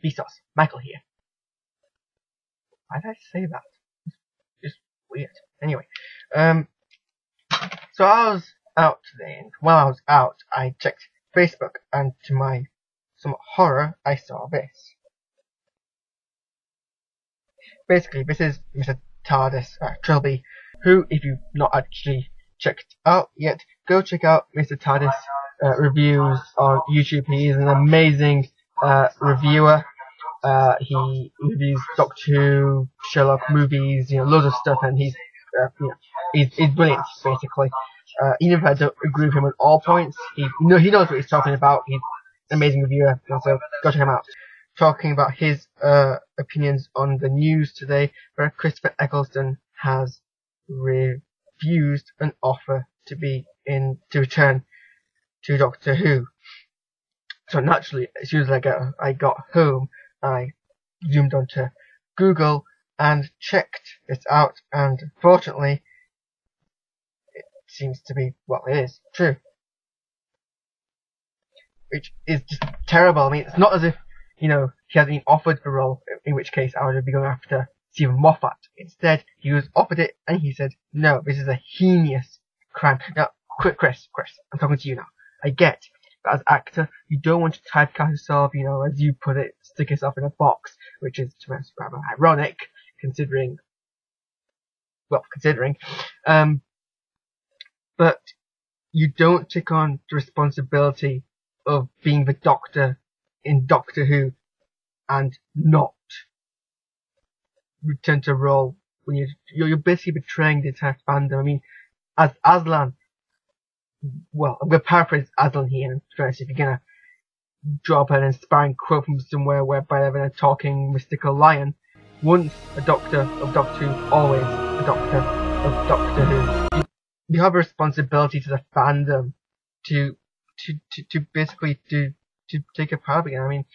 Vsauce, Michael here. Why did I say that? It's just weird. Anyway, so I was out today, and while I was out, I checked Facebook, and to my somewhat horror, I saw this. Basically, this is Mr. TARDIS, Trilby, who, if you've not actually checked out yet, go check out Mr. TARDIS reviews on YouTube. He is an amazing reviewer. He reviews Doctor Who, Sherlock movies, loads of stuff, and he's brilliant, basically. Even if I don't agree with him on all points, he knows what he's talking about. He's an amazing reviewer, so go check him out. Talking about his opinions on the news today, where Christopher Eccleston has refused an offer to return to Doctor Who. So naturally, as soon as I got home, I zoomed onto Google and checked it out, and fortunately, it seems to be, well, it is true. Which is just terrible. I mean, it's not as if, he hasn't been offered a role, in which case I would be going after Stephen Moffat. Instead, he was offered it, and he said, no, this is a heinous crime. Now, Chris, I'm talking to you now. I get that as actor, you don't want to typecast yourself, as you put it, stick yourself in a box, which is, to be honest, rather ironic, considering, but you don't take on the responsibility of being the Doctor in Doctor Who and not return to role when you're basically betraying the entire fandom. I mean, as Aslan, well, I'm going to paraphrase Aslan here, and if you're going to drop an inspiring quote from somewhere whereby they're a talking mystical lion, once a Doctor of Doctor Who, always a Doctor of Doctor Who. You have a responsibility to the fandom to basically to take a part again. I mean,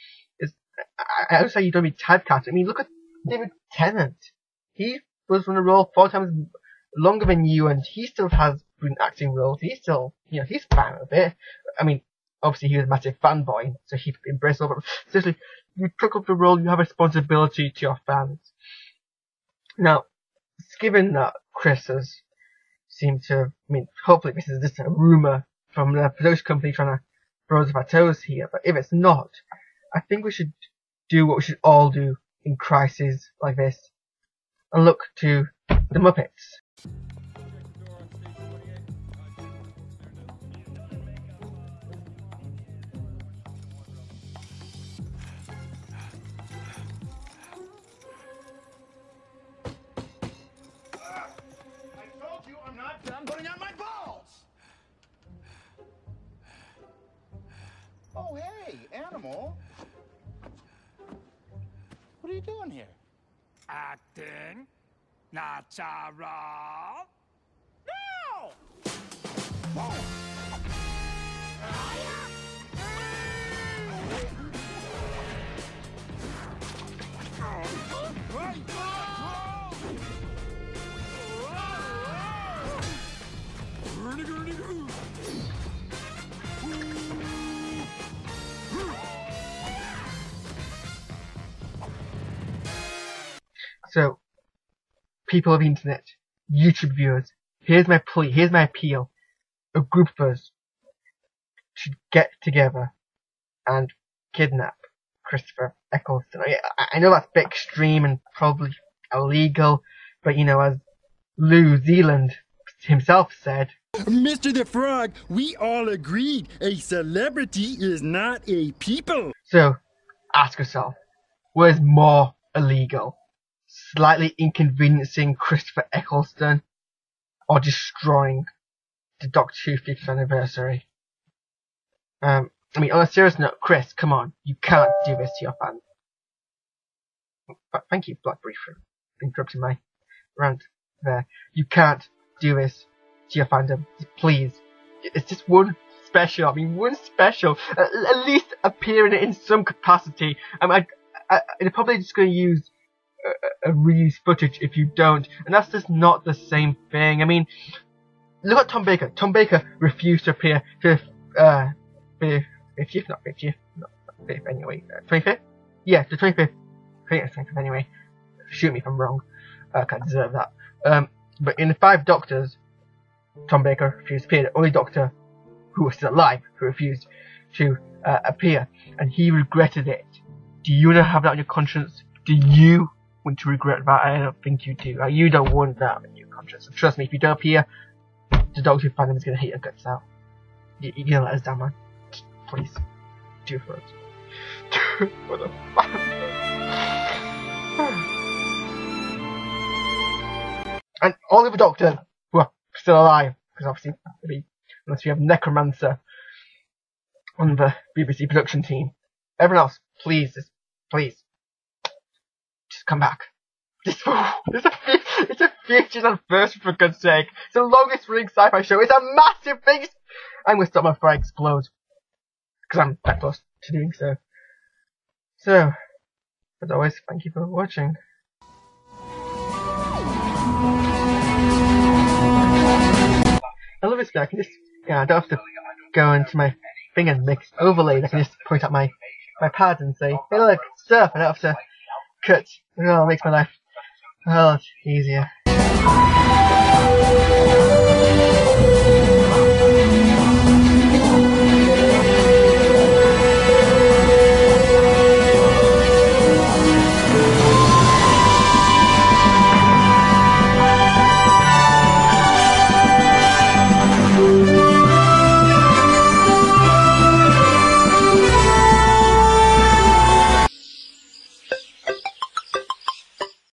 I would say you don't be typecast. I mean, look at David Tennant. He was on a role 4 times longer than you, and he still has been acting roles. He's still, he's fine with it. I mean, obviously he was a massive fanboy, so he embraced all of it. Seriously, you took up the role, you have a responsibility to your fans. Now, given that Chris has seemed to, hopefully this is just a rumour from the production company trying to throw us off our toes here, but if it's not, I think we should do what we should all do in crises like this, and look to the Muppets. I'm putting out my balls! Oh, hey, animal. What are you doing here? Acting natural. No! Whoa! So, people of the internet, YouTube viewers, here's my plea, here's my appeal. A group of us should get together and kidnap Christopher Eccleston. I know that's a bit extreme and probably illegal, but as New Zealand himself said, Mr. the Frog, we all agreed a celebrity is not a people. So, ask yourself, what is more illegal? Slightly inconveniencing Christopher Eccleston, or destroying the Doctor Who 50th anniversary? On a serious note, Chris, come on, you can't do this to your fans. Thank you, Blackberry, for interrupting my rant there. You can't do this to your fandom, please. It's just one special. One special. At least appear in it in some capacity. They're probably just going to use a reuse footage if you don't, and that's just not the same thing. Look at Tom Baker. Tom Baker refused to appear for 50th, not 50th, not 50th anyway, 25th? Yeah, the 25th. I think it's 25th anyway. Shoot me if I'm wrong. I can't deserve that. But in the 5 Doctors, Tom Baker refused to appear. The only Doctor who was still alive who refused to appear, and he regretted it. Do you not have that on your conscience? Do you want to regret that? I don't think you do. You don't want that on your conscience. And trust me, if you don't appear, the Doctor Who fandom is going to hate your guts out. You're going to let us down, man. Please. Do it for us. Do it for the fandom. And all of the Doctors who are still alive, because obviously, maybe, unless you have Necromancer on the BBC production team. Everyone else, please, just come back. It's a 50th anniversary, for God's sake. It's the longest running sci-fi show. It's a massive thing. I'm going to stop before I explode. Because I'm that close to doing so. So, as always, thank you for watching. I love this bit. I can just, I don't have to go into my thing and make overlays. I can just point at my pad and say, hey look, stuff. I don't have to cut. Oh, it makes my life a lot easier.